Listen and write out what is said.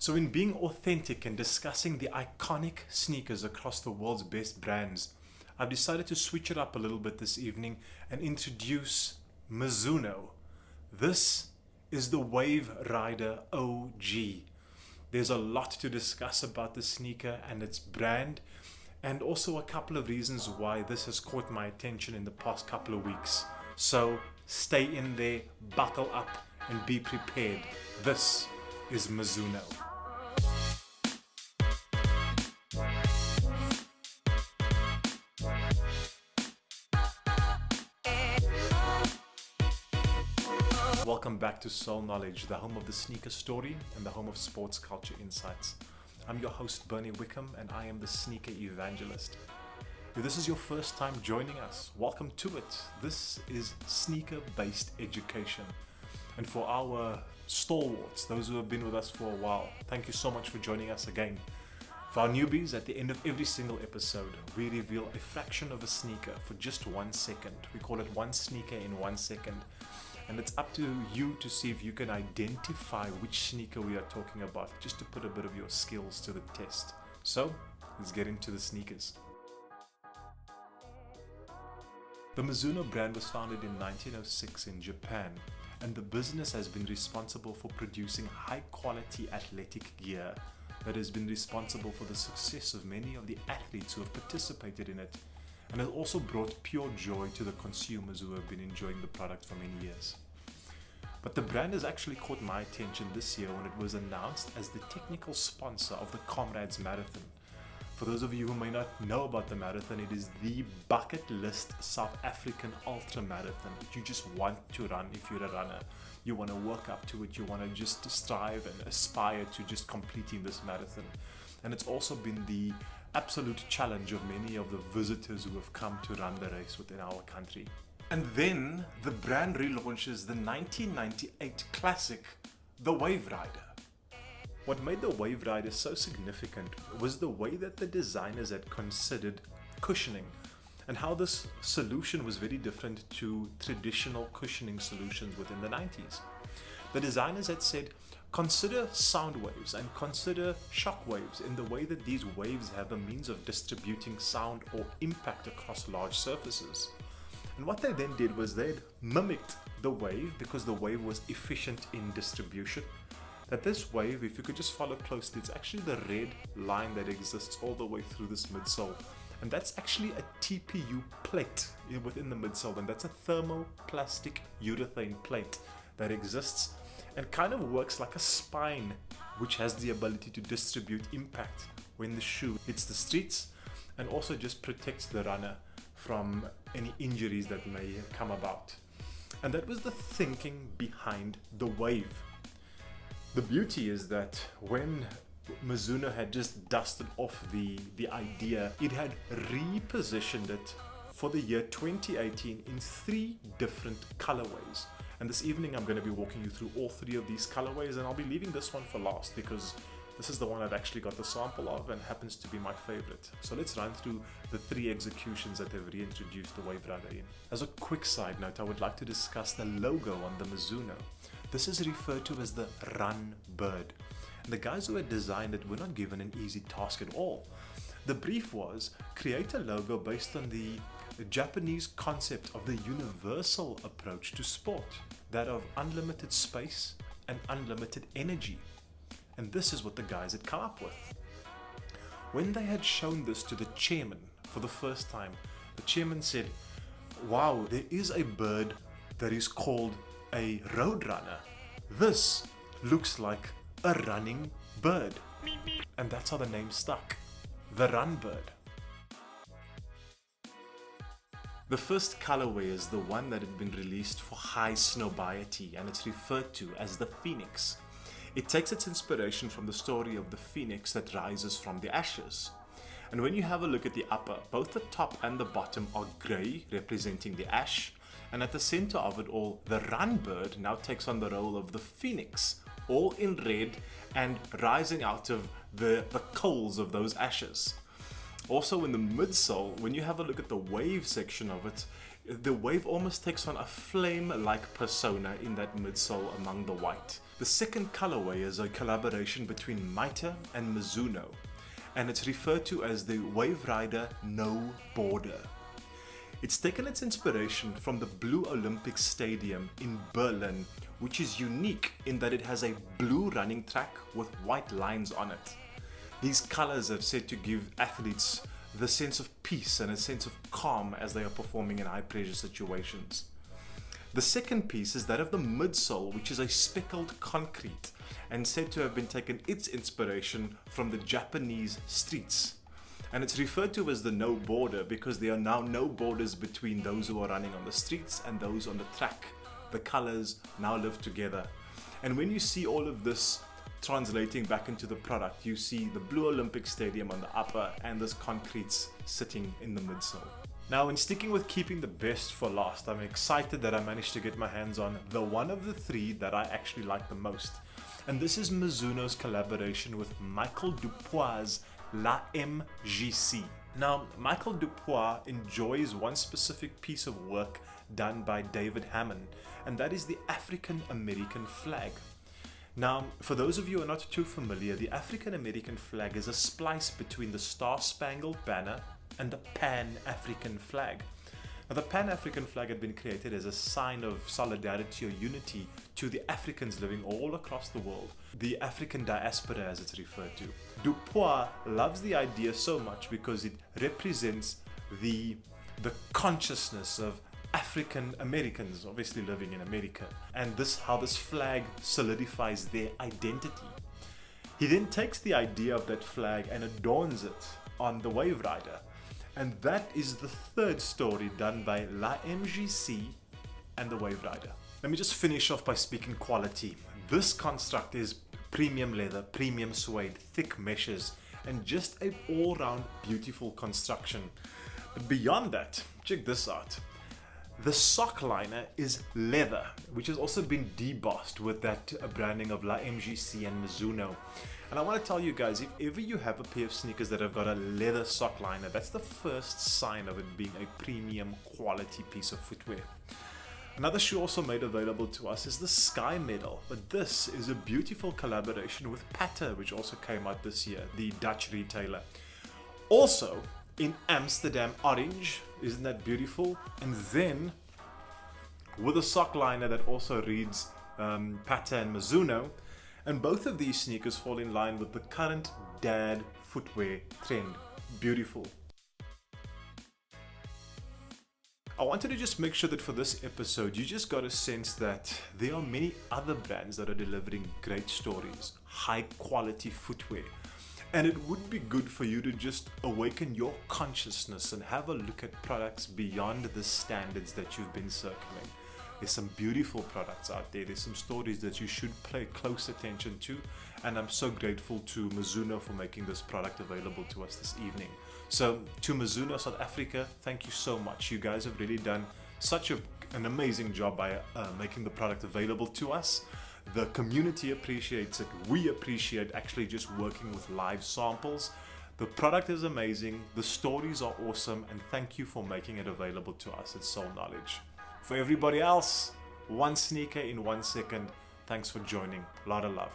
So in being authentic and discussing the iconic sneakers across the world's best brands, I've decided to switch it up a little bit this evening and introduce Mizuno. This is the Wave Rider OG. There's a lot to discuss about the sneaker and its brand, and also a couple of reasons why this has caught my attention in the past couple of weeks. So stay in there, buckle up, and be prepared. This is Mizuno. Welcome back to Soul Knowledge, the home of the sneaker story and the home of sports culture insights. I'm your host Bernie Wickham, and I am the sneaker evangelist. If this is your first time joining us, welcome to it. This is sneaker-based education. And for our stalwarts, those who have been with us for a while, thank you so much for joining us again. For our newbies, at the end of every single episode, we reveal a fraction of a sneaker for just 1 second. We call it one sneaker in 1 second. And it's up to you to see if you can identify which sneaker we are talking about, just to put a bit of your skills to the test. So, let's get into the sneakers. The Mizuno brand was founded in 1906 in Japan, and the business has been responsible for producing high-quality athletic gear that has been responsible for the success of many of the athletes who have participated in it, and has also brought pure joy to the consumers who have been enjoying the product for many years. But the brand has actually caught my attention this year when it was announced as the technical sponsor of the Comrades Marathon. For those of you who may not know about the marathon, it is the bucket list South African ultra marathon that you just want to run if you're a runner. You want to work up to it, you want to just strive and aspire to just completing this marathon. And it's also been the absolute challenge of many of the visitors who have come to run the race within our country. And then the brand relaunches the 1998 classic, the Wave Rider. What made the Wave Rider so significant was the way that the designers had considered cushioning, and how this solution was very different to traditional cushioning solutions within the 90s. The designers had said, consider sound waves and consider shock waves in the way that these waves have a means of distributing sound or impact across large surfaces. And what they then did was they'd mimicked the wave, because the wave was efficient in distribution. That this wave, if you could just follow closely, it's actually the red line that exists all the way through this midsole. And that's actually a TPU plate within the midsole, and that's a thermoplastic urethane plate that exists and kind of works like a spine, which has the ability to distribute impact when the shoe hits the streets, and also just protects the runner from any injuries that may come about. And that was the thinking behind the wave. The beauty is that when Mizuno had just dusted off the idea, it had repositioned it for the year 2018 in 3 different colorways. And this evening I'm going to be walking you through all 3 of these colorways, and I'll be leaving this one for last because this is the one I've actually got the sample of and happens to be my favorite. So let's run through the 3 executions that they've reintroduced the Wave Rider in. As a quick side note, I would like to discuss the logo on the Mizuno. This is referred to as the Runbird. And the guys who had designed it were not given an easy task at all. The brief was create a logo based on the Japanese concept of the universal approach to sport, that of unlimited space and unlimited energy. And this is what the guys had come up with. When they had shown this to the chairman for the first time, the chairman said, wow, there is a bird that is called a roadrunner. This looks like a running bird. And that's how the name stuck, the Runbird. The first colorway is the one that had been released for Highsnobiety, and it's referred to as the Phoenix. It takes its inspiration from the story of the phoenix that rises from the ashes. And when you have a look at the upper, both the top and the bottom are grey, representing the ash, and at the center of it all, the Runbird now takes on the role of the phoenix, all in red and rising out of the coals of those ashes. Also in the midsole, when you have a look at the wave section of it, The wave almost takes on a flame-like persona in that midsole among the white. The second colorway is a collaboration between Mitre and Mizuno, and it's referred to as the Wave Rider No Border. It's taken its inspiration from the Blue Olympic Stadium in Berlin, which is unique in that it has a blue running track with white lines on it. These colors are said to give athletes the sense of peace and a sense of calm as they are performing in high pressure situations. The second piece is that of the midsole, which is a speckled concrete and said to have been taken its inspiration from the Japanese streets. And it's referred to as the no border because there are now no borders between those who are running on the streets and those on the track. The colors now live together. And when you see all of this translating back into the product, you see the Blue Olympic Stadium on the upper and this concrete sitting in the midsole. Now, in sticking with keeping the best for last, I'm excited that I managed to get my hands on the one of the three that I actually like the most. And this is Mizuno's collaboration with Michael Dupuis' La MGC. Now, Michael Dupuis enjoys one specific piece of work done by David Hammond, and that is the African American flag. Now, for those of you who are not too familiar, the African American flag is a splice between the Star-Spangled Banner and the Pan-African flag. Now, the Pan-African flag had been created as a sign of solidarity or unity to the Africans living all across the world, the African diaspora as it's referred to. Dupuis loves the idea so much because it represents the consciousness of African Americans obviously living in America, and how this flag solidifies their identity. He then takes the idea of that flag and adorns it on the Wave Rider, and that is the third story done by La MGC and the Wave Rider. Let me just finish off by speaking quality. This construct is premium leather, premium suede, thick meshes, and just an all-round beautiful construction. But beyond that, check this out. The sock liner is leather, which has also been debossed with that branding of La MGC and Mizuno. And I want to tell you guys, if ever you have a pair of sneakers that have got a leather sock liner, that's the first sign of it being a premium quality piece of footwear. Another shoe also made available to us is the Sky Medal, but this is a beautiful collaboration with Patta, which also came out this year, the Dutch retailer. Also in Amsterdam orange, isn't that beautiful? And then with a sock liner that also reads Patta and Mizuno, and both of these sneakers fall in line with the current dad footwear trend. Beautiful. I wanted to just make sure that for this episode you just got a sense that there are many other brands that are delivering great stories, high quality footwear, and it would be good for you to just awaken your consciousness and have a look at products beyond the standards that you've been circling. There's some beautiful products out there. There's some stories that you should pay close attention to, and I'm so grateful to Mizuno for making this product available to us this evening. So to Mizuno South Africa, thank you so much. You guys have really done such an amazing job by making the product available to us. The community appreciates it. We appreciate actually just working with live samples. The product is amazing, the stories are awesome, and thank you for making it available to us. It's soul knowledge. For everybody else, one sneaker in 1 second. Thanks for joining. Lot of love.